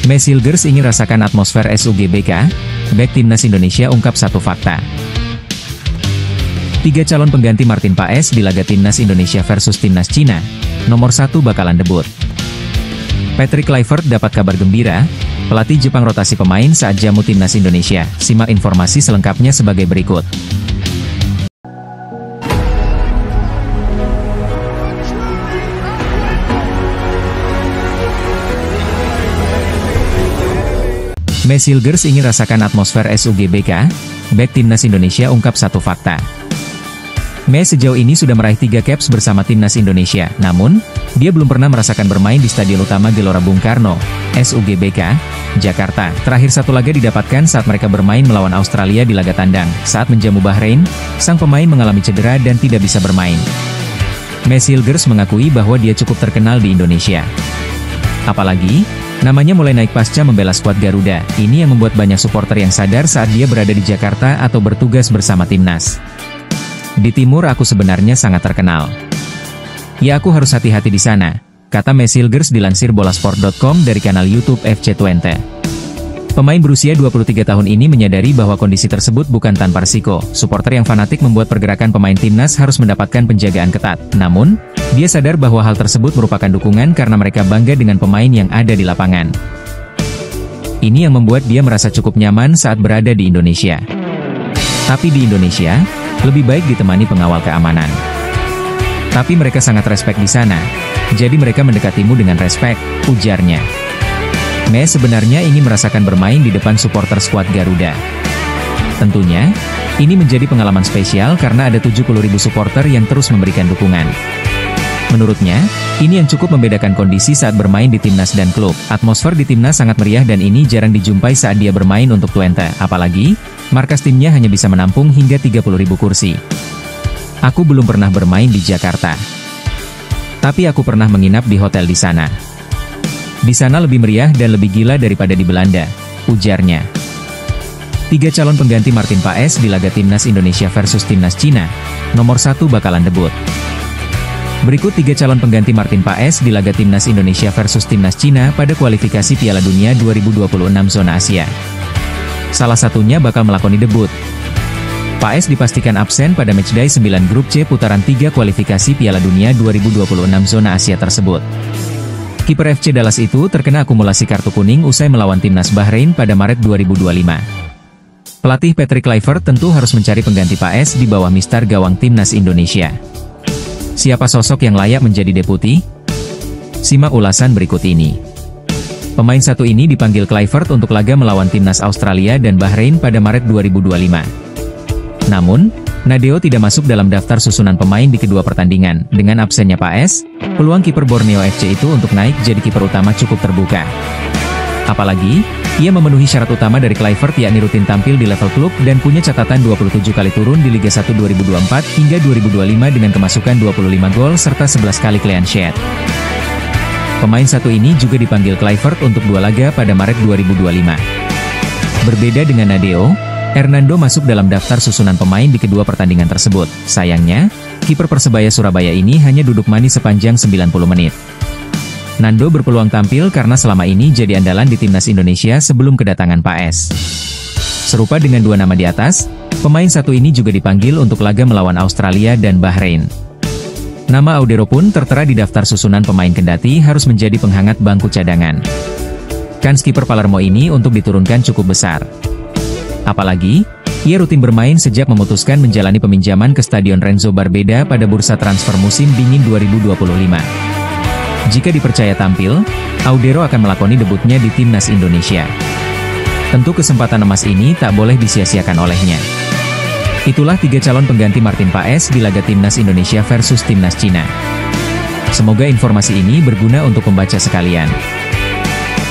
Mesilgers ingin rasakan atmosfer SUGBK, bek Timnas Indonesia ungkap satu fakta. 3 calon pengganti Martin Paes di laga Timnas Indonesia versus Timnas Cina, nomor 1 bakalan debut. Patrick Kluivert dapat kabar gembira, pelatih Jepang rotasi pemain saat jamu Timnas Indonesia. Simak informasi selengkapnya sebagai berikut. Mesilgers ingin rasakan atmosfer SUGBK, bek Timnas Indonesia ungkap satu fakta. Sejauh ini sudah meraih 3 caps bersama Timnas Indonesia, namun, dia belum pernah merasakan bermain di Stadion Utama Gelora Bung Karno, SUGBK, Jakarta. Terakhir satu laga didapatkan saat mereka bermain melawan Australia di laga tandang. Saat menjamu Bahrain, sang pemain mengalami cedera dan tidak bisa bermain. Mesilgers mengakui bahwa dia cukup terkenal di Indonesia. Apalagi, namanya mulai naik pasca membela skuad Garuda. Ini yang membuat banyak supporter yang sadar saat dia berada di Jakarta atau bertugas bersama Timnas. Di timur aku sebenarnya sangat terkenal. Ya aku harus hati-hati di sana, kata Mesilgers dilansir bolasport.com dari kanal YouTube FC20. Pemain berusia 23 tahun ini menyadari bahwa kondisi tersebut bukan tanpa risiko. Supporter yang fanatik membuat pergerakan pemain Timnas harus mendapatkan penjagaan ketat. Namun, dia sadar bahwa hal tersebut merupakan dukungan karena mereka bangga dengan pemain yang ada di lapangan. Ini yang membuat dia merasa cukup nyaman saat berada di Indonesia. Tapi di Indonesia, lebih baik ditemani pengawal keamanan. Tapi mereka sangat respek di sana, jadi mereka mendekatimu dengan respek, ujarnya. Sebenarnya ingin merasakan bermain di depan supporter skuad Garuda. Tentunya, ini menjadi pengalaman spesial karena ada 70.000 supporter yang terus memberikan dukungan. Menurutnya, ini yang cukup membedakan kondisi saat bermain di Timnas dan klub. Atmosfer di Timnas sangat meriah dan ini jarang dijumpai saat dia bermain untuk Twente. Apalagi, markas timnya hanya bisa menampung hingga 30.000 kursi. Aku belum pernah bermain di Jakarta. Tapi aku pernah menginap di hotel di sana. Di sana lebih meriah dan lebih gila daripada di Belanda, ujarnya. 3 calon pengganti Martin Paes di laga Timnas Indonesia versus Timnas Cina, nomor 1 bakalan debut. Berikut 3 calon pengganti Martin Paes di laga Timnas Indonesia versus Timnas Cina pada kualifikasi Piala Dunia 2026 zona Asia. Salah satunya bakal melakoni debut. Paes dipastikan absen pada matchday 9 grup C putaran 3 kualifikasi Piala Dunia 2026 zona Asia tersebut. Kiper FC Dallas itu terkena akumulasi kartu kuning usai melawan Timnas Bahrain pada Maret 2025. Pelatih Patrick Kluivert tentu harus mencari pengganti Paes di bawah mistar gawang Timnas Indonesia. Siapa sosok yang layak menjadi deputi? Simak ulasan berikut ini. Pemain satu ini dipanggil Kluivert untuk laga melawan Timnas Australia dan Bahrain pada Maret 2025. Namun, Nadeo tidak masuk dalam daftar susunan pemain di kedua pertandingan. Dengan absennya Paes, peluang kiper Borneo FC itu untuk naik jadi kiper utama cukup terbuka. Apalagi, ia memenuhi syarat utama dari Kluivert yakni rutin tampil di level klub dan punya catatan 27 kali turun di Liga 1 2024 hingga 2025 dengan kemasukan 25 gol serta 11 kali clean sheet. Pemain satu ini juga dipanggil Kluivert untuk 2 laga pada Maret 2025. Berbeda dengan Nadeo, Hernando masuk dalam daftar susunan pemain di kedua pertandingan tersebut. Sayangnya, kiper Persebaya Surabaya ini hanya duduk manis sepanjang 90 menit. Nando berpeluang tampil karena selama ini jadi andalan di Timnas Indonesia sebelum kedatangan Paes. Serupa dengan 2 nama di atas, pemain satu ini juga dipanggil untuk laga melawan Australia dan Bahrain. Nama Audero pun tertera di daftar susunan pemain kendati harus menjadi penghangat bangku cadangan. Kans kiper Palermo ini untuk diturunkan cukup besar. Apalagi, ia rutin bermain sejak memutuskan menjalani peminjaman ke Stadion Renzo Barbeda pada bursa transfer musim dingin 2025. Jika dipercaya tampil, Audero akan melakoni debutnya di Timnas Indonesia. Tentu kesempatan emas ini tak boleh disia-siakan olehnya. Itulah 3 calon pengganti Martin Paes di laga Timnas Indonesia versus Timnas Cina. Semoga informasi ini berguna untuk pembaca sekalian.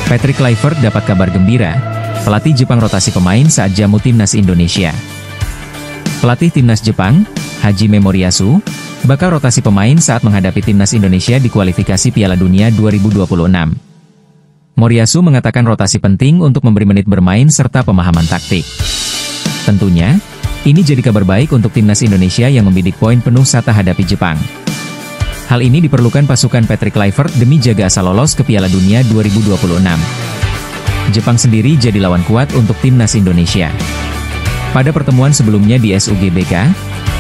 Patrick Kluivert dapat kabar gembira, pelatih Jepang rotasi pemain saat jamu Timnas Indonesia. Pelatih Timnas Jepang, Hajime Moriyasu, bakal rotasi pemain saat menghadapi Timnas Indonesia di kualifikasi Piala Dunia 2026. Moriyasu mengatakan rotasi penting untuk memberi menit bermain serta pemahaman taktik. Tentunya, ini jadi kabar baik untuk Timnas Indonesia yang membidik poin penuh saat hadapi Jepang. Hal ini diperlukan pasukan Patrick Kluivert demi jaga asal lolos ke Piala Dunia 2026. Jepang sendiri jadi lawan kuat untuk timnas Indonesia. Pada pertemuan sebelumnya di SUGBK,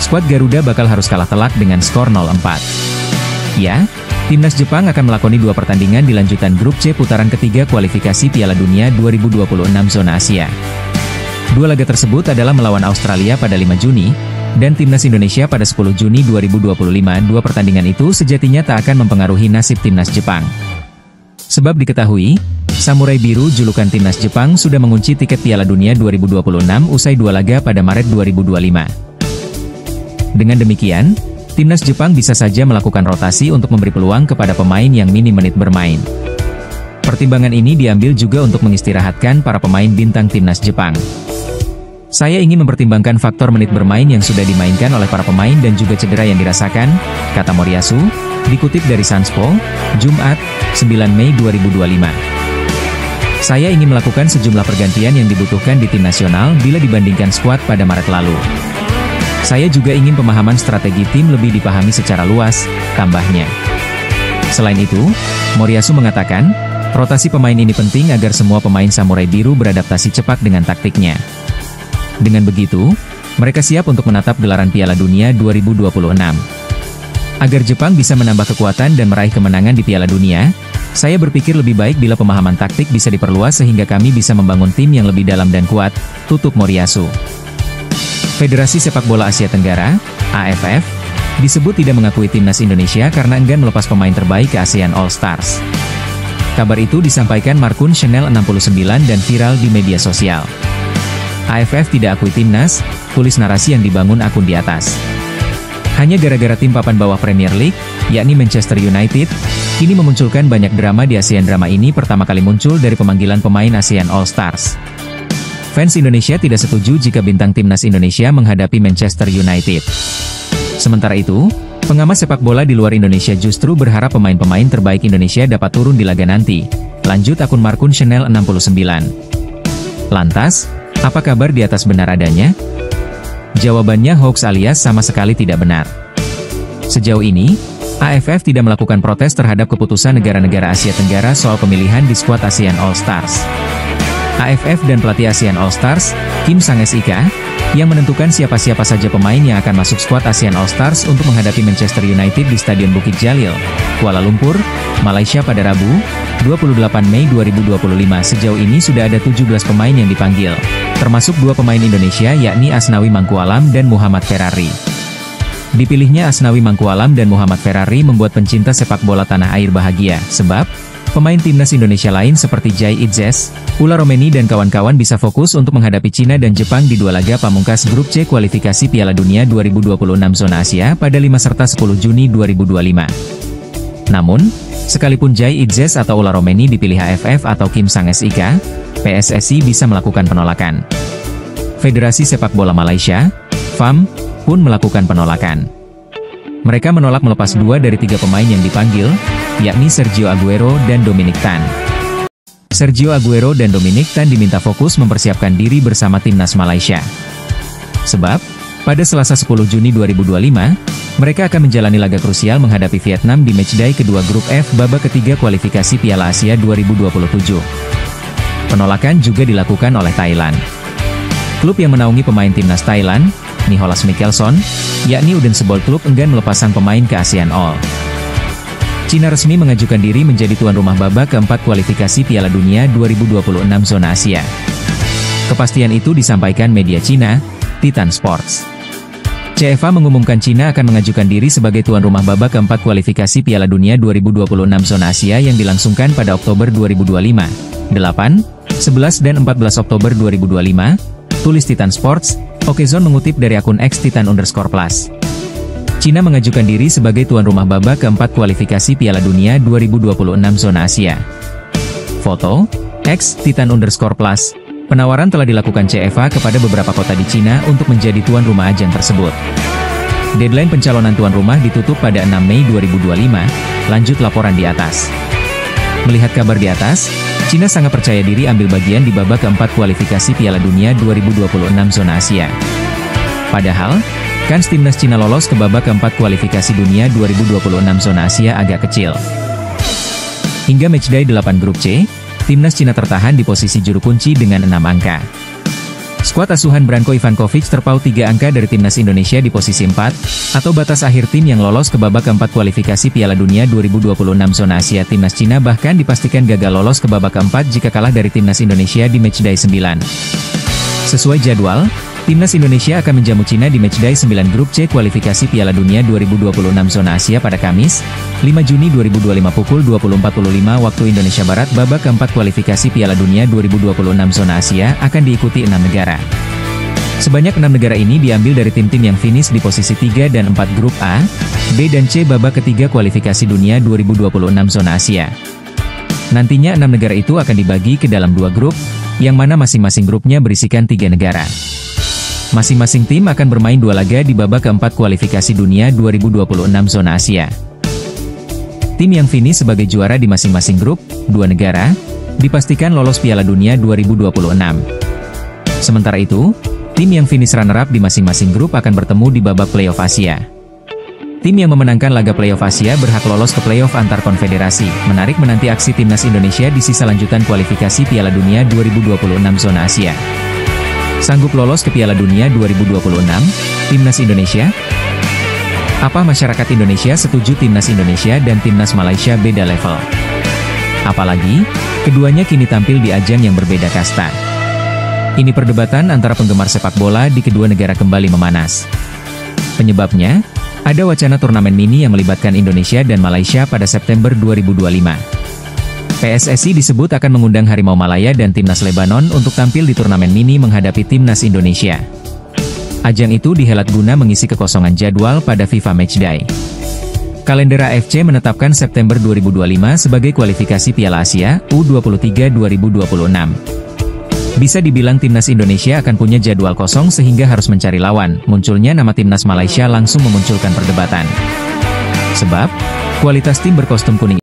skuad Garuda bakal harus kalah telak dengan skor 0-4. Ya, timnas Jepang akan melakoni 2 pertandingan di lanjutan grup C putaran ketiga kualifikasi Piala Dunia 2026 zona Asia. 2 laga tersebut adalah melawan Australia pada 5 Juni, dan timnas Indonesia pada 10 Juni 2025. 2 pertandingan itu sejatinya tak akan mempengaruhi nasib timnas Jepang. Sebab diketahui, Samurai Biru julukan timnas Jepang sudah mengunci tiket Piala Dunia 2026 usai 2 laga pada Maret 2025. Dengan demikian, timnas Jepang bisa saja melakukan rotasi untuk memberi peluang kepada pemain yang minim menit bermain. Pertimbangan ini diambil juga untuk mengistirahatkan para pemain bintang timnas Jepang. Saya ingin mempertimbangkan faktor menit bermain yang sudah dimainkan oleh para pemain dan juga cedera yang dirasakan, kata Moriyasu, dikutip dari Sanspo, Jumat, 9 Mei 2025. Saya ingin melakukan sejumlah pergantian yang dibutuhkan di tim nasional bila dibandingkan skuad pada Maret lalu. Saya juga ingin pemahaman strategi tim lebih dipahami secara luas, tambahnya. Selain itu, Moriyasu mengatakan, rotasi pemain ini penting agar semua pemain Samurai Biru beradaptasi cepat dengan taktiknya. Dengan begitu, mereka siap untuk menatap gelaran Piala Dunia 2026. Agar Jepang bisa menambah kekuatan dan meraih kemenangan di Piala Dunia, saya berpikir lebih baik bila pemahaman taktik bisa diperluas sehingga kami bisa membangun tim yang lebih dalam dan kuat, tutup Moriyasu. Federasi Sepak Bola Asia Tenggara, AFF, disebut tidak mengakui timnas Indonesia karena enggan melepas pemain terbaik ke ASEAN All Stars. Kabar itu disampaikan Markun Channel 69 dan viral di media sosial. AFF tidak akui timnas, tulis narasi yang dibangun akun di atas. Hanya gara-gara tim papan bawah Premier League, yakni Manchester United, kini memunculkan banyak drama di ASEAN. Drama ini pertama kali muncul dari pemanggilan pemain ASEAN All Stars. Fans Indonesia tidak setuju jika bintang timnas Indonesia menghadapi Manchester United. Sementara itu, pengamat sepak bola di luar Indonesia justru berharap pemain-pemain terbaik Indonesia dapat turun di laga nanti. Lanjut akun Markun Channel 69. Lantas, apa kabar di atas benar adanya? Jawabannya hoax alias sama sekali tidak benar. Sejauh ini, AFF tidak melakukan protes terhadap keputusan negara-negara Asia Tenggara soal pemilihan di skuad ASEAN All Stars. AFF dan pelatih ASEAN All Stars, Kim Sang-SIK, yang menentukan siapa-siapa saja pemain yang akan masuk skuad ASEAN All Stars untuk menghadapi Manchester United di Stadion Bukit Jalil, Kuala Lumpur, Malaysia pada Rabu, 28 Mei 2025. Sejauh ini sudah ada 17 pemain yang dipanggil, termasuk 2 pemain Indonesia yakni Asnawi Mangkualam dan Muhammad Ferrari. Dipilihnya Asnawi Mangkualam dan Muhammad Ferrari membuat pencinta sepak bola tanah air bahagia, sebab pemain timnas Indonesia lain seperti Jai Idzes, Ula Romeni dan kawan-kawan bisa fokus untuk menghadapi Cina dan Jepang di 2 laga pamungkas grup C kualifikasi Piala Dunia 2026 zona Asia pada 5–10 Juni 2025. Namun, sekalipun Jai Idzes atau Ula Romeni dipilih AFF atau Kim Sang-SIK, PSSI bisa melakukan penolakan. Federasi Sepak Bola Malaysia, FAM, pun melakukan penolakan. Mereka menolak melepas 2 dari 3 pemain yang dipanggil, yakni Sergio Aguero dan Dominic Tan. Sergio Aguero dan Dominic Tan diminta fokus mempersiapkan diri bersama timnas Malaysia. Sebab, pada Selasa 10 Juni 2025, mereka akan menjalani laga krusial menghadapi Vietnam di matchday kedua grup F babak ketiga kualifikasi Piala Asia 2027. Penolakan juga dilakukan oleh Thailand. Klub yang menaungi pemain timnas Thailand, Nicholas Mickelson, yakni Udense-Bold Club enggan melepaskan pemain ke ASEAN All. Cina resmi mengajukan diri menjadi tuan rumah babak keempat kualifikasi Piala Dunia 2026 zona Asia. Kepastian itu disampaikan media Cina, Titan Sports. CFA mengumumkan Cina akan mengajukan diri sebagai tuan rumah babak keempat kualifikasi Piala Dunia 2026 zona Asia yang dilangsungkan pada Oktober 2025, 8, 11 dan 14 Oktober 2025, tulis Titan Sports. Okezone mengutip dari akun @titan_plus. Cina mengajukan diri sebagai tuan rumah babak keempat kualifikasi Piala Dunia 2026 zona Asia. Foto, @titan_plus. Penawaran telah dilakukan CFA kepada beberapa kota di Cina untuk menjadi tuan rumah ajang tersebut. Deadline pencalonan tuan rumah ditutup pada 6 Mei 2025, lanjut laporan di atas. Melihat kabar di atas, Cina sangat percaya diri ambil bagian di babak keempat kualifikasi Piala Dunia 2026 zona Asia. Padahal, kans timnas Cina lolos ke babak keempat kualifikasi dunia 2026 zona Asia agak kecil. Hingga matchday 8 grup C, timnas Cina tertahan di posisi juru kunci dengan 6 angka. Skuad asuhan Branko Ivankovic terpaut 3 angka dari timnas Indonesia di posisi 4, atau batas akhir tim yang lolos ke babak keempat kualifikasi Piala Dunia 2026 zona Asia. Timnas Cina bahkan dipastikan gagal lolos ke babak keempat jika kalah dari timnas Indonesia di matchday 9. Sesuai jadwal, timnas Indonesia akan menjamu Cina di matchday 9 grup C kualifikasi Piala Dunia 2026 zona Asia pada Kamis, 5 Juni 2025 pukul 20.45 waktu Indonesia Barat. Babak keempat kualifikasi Piala Dunia 2026 zona Asia akan diikuti 6 negara. Sebanyak 6 negara ini diambil dari tim-tim yang finish di posisi 3 dan 4 grup A, B dan C babak ketiga kualifikasi dunia 2026 zona Asia. Nantinya 6 negara itu akan dibagi ke dalam 2 grup, yang mana masing-masing grupnya berisikan 3 negara. Masing-masing tim akan bermain 2 laga di babak keempat kualifikasi dunia 2026 zona Asia. Tim yang finish sebagai juara di masing-masing grup, 2 negara, dipastikan lolos Piala Dunia 2026. Sementara itu, tim yang finish runner-up di masing-masing grup akan bertemu di babak playoff Asia. Tim yang memenangkan laga playoff Asia berhak lolos ke playoff antar konfederasi. Menarik menanti aksi timnas Indonesia di sisa lanjutan kualifikasi Piala Dunia 2026 zona Asia. Sanggup lolos ke Piala Dunia 2026, timnas Indonesia? Apa masyarakat Indonesia setuju timnas Indonesia dan timnas Malaysia beda level? Apalagi, keduanya kini tampil di ajang yang berbeda kasta. Ini perdebatan antara penggemar sepak bola di kedua negara kembali memanas. Penyebabnya, ada wacana turnamen mini yang melibatkan Indonesia dan Malaysia pada September 2025. PSSI disebut akan mengundang Harimau Malaya dan Timnas Lebanon untuk tampil di turnamen mini menghadapi Timnas Indonesia. Ajang itu dihelat guna mengisi kekosongan jadwal pada FIFA Matchday. Kalender AFC menetapkan September 2025 sebagai kualifikasi Piala Asia U23 2026. Bisa dibilang timnas Indonesia akan punya jadwal kosong sehingga harus mencari lawan. Munculnya nama timnas Malaysia langsung memunculkan perdebatan. Sebab, kualitas tim berkostum kuning